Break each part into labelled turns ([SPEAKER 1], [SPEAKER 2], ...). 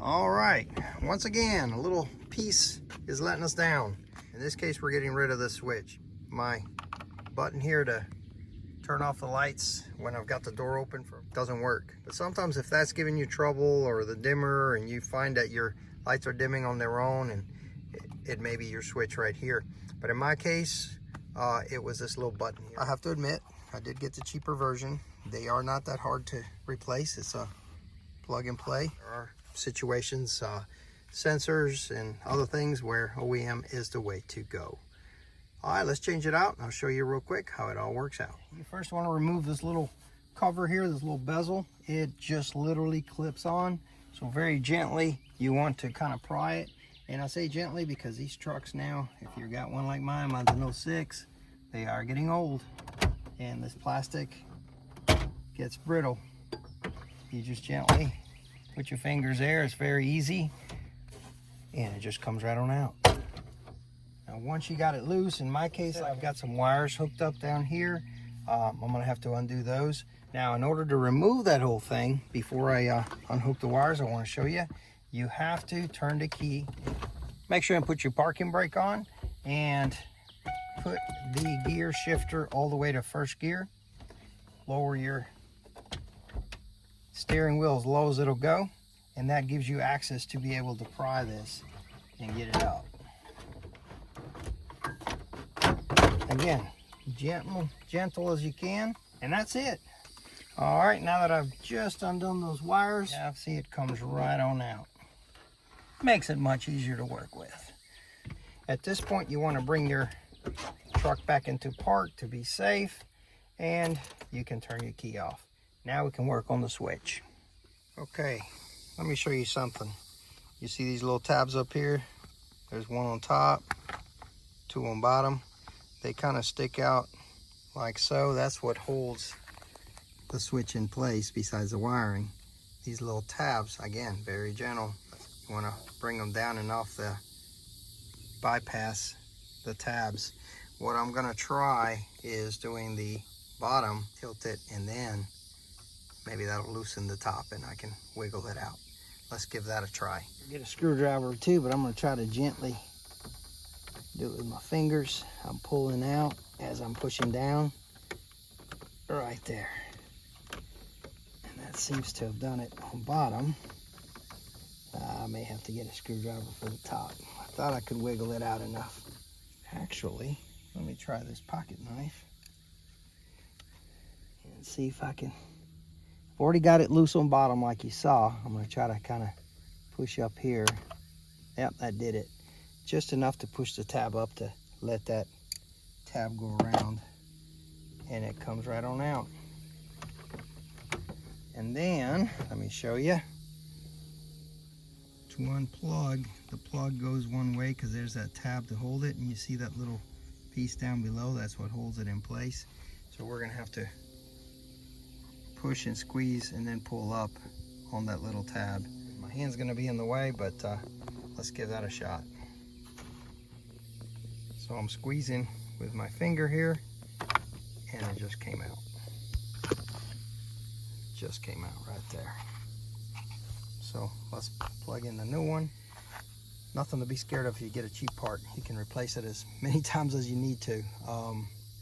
[SPEAKER 1] All right, once again, a little piece is letting us down. In this case, we're getting rid of the switch. My button here to turn off the lights when I've got the door open doesn't work. But sometimes if that's giving you trouble, or the dimmer, and you find that your lights are dimming on their own, and it may be your switch right here. But in my case, it was this little button here. I have to admit, I did get the cheaper version. They are not that hard to replace. It's a plug and play. There are situations, sensors and other things where OEM is the way to go. All right, let's change it out. I'll show you real quick how it all works out. You first want to remove this little cover here, this little bezel. It just literally clips on. So very gently, you want to kind of pry it. And I say gently because these trucks now, if you've got one like mine, mine's an 06, they are getting old. And this plastic gets brittle. You just gently put your fingers there. It's very easy. And it just comes right on out. Now, once you got it loose, in my case, I've got some wires hooked up down here. I'm gonna have to undo those. Now, in order to remove that whole thing, before I unhook the wires, I wanna show you, you have to turn the key. Make sure and put your parking brake on and put the gear shifter all the way to first gear. Lower your steering wheel as low as it'll go, and that gives you access to be able to pry this and get it up. Again, gentle as you can, and that's it. All right, now that I've just undone those wires, yeah, see, it comes right on out. Makes it much easier to work with. At this point, you want to bring your truck back into park to be safe, and you can turn your key off. Now we can work on the switch. Okay, let me show you something. You see these little tabs up here? There's one on top, two on bottom. They kind of stick out like so. That's what holds the switch in place besides the wiring. These little tabs, again, very gentle. You want to bring them down enough to bypass the tabs. What I'm going to try is doing the bottom, tilt it, and then maybe that'll loosen the top and I can wiggle it out. Let's give that a try. Get a screwdriver too, but I'm going to try to gently do it with my fingers. I'm pulling out as I'm pushing down. Right there. And that seems to have done it on bottom. I may have to get a screwdriver for the top. I thought I could wiggle it out enough. Actually, let me try this pocket knife and see if I can. I've already got it loose on bottom like you saw. I'm going to try to kind of push up here. Yep, that did it. Just enough to push the tab up to let that tab go around, and it comes right on out. And then, let me show you. To unplug, the plug goes one way because there's that tab to hold it, and you see that little piece down below, that's what holds it in place. So we're gonna have to push and squeeze and then pull up on that little tab. My hand's gonna be in the way, but let's give that a shot. So I'm squeezing with my finger here, and it just came out. Just came out right there. So let's plug in the new one. Nothing to be scared of if you get a cheap part. You can replace it as many times as you need to.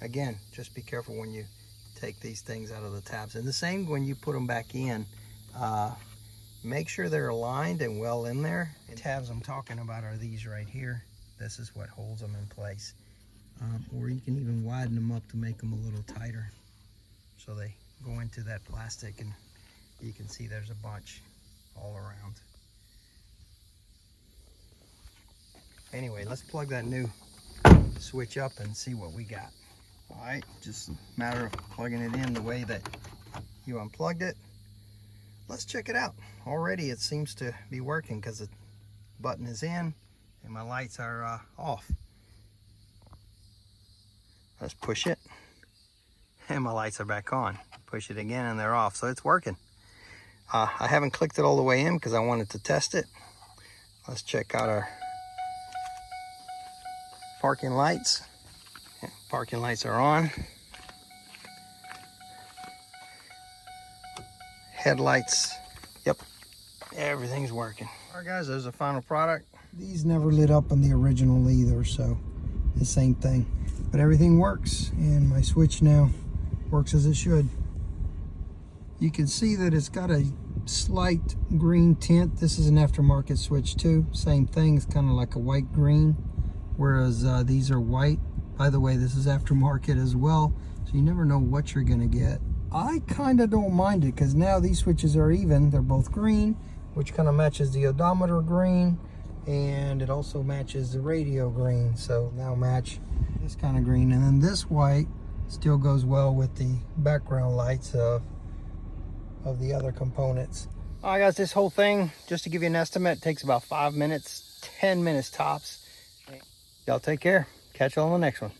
[SPEAKER 1] Again, just be careful when you take these things out of the tabs. And the same when you put them back in. Make sure they're aligned and well in there. The tabs I'm talking about are these right here. This is what holds them in place. Or you can even widen them up to make them a little tighter. So they go into that plastic, and you can see there's a bunch all around. Anyway, let's plug that new switch up and see what we got. All right, just a matter of plugging it in the way that you unplugged it. Let's check it out. Already it seems to be working because the button is in and my lights are off. Let's push it and my lights are back on. Push it again and they're off, so it's working. I haven't clicked it all the way in because I wanted to test it. Let's check out our parking lights. Parking lights are on. Headlights, yep, Everything's working. All right, guys, there's the final product. These never lit up on the original either, so the same thing. But everything works, and my switch now works as it should. You can see that it's got a slight green tint. This is an aftermarket switch too. Same thing, it's kind of like a white green, whereas these are white. By the way, this is aftermarket as well, so you never know what you're gonna get. I kind of don't mind it because now these switches are even. They're both green, which kind of matches the odometer green, and it also matches the radio green. So now match this kind of green, and then this white still goes well with the background lights of the other components. All right, guys, this whole thing, just to give you an estimate, takes about 5 minutes, 10 minutes tops. Y'all take care. Catch you on the next one.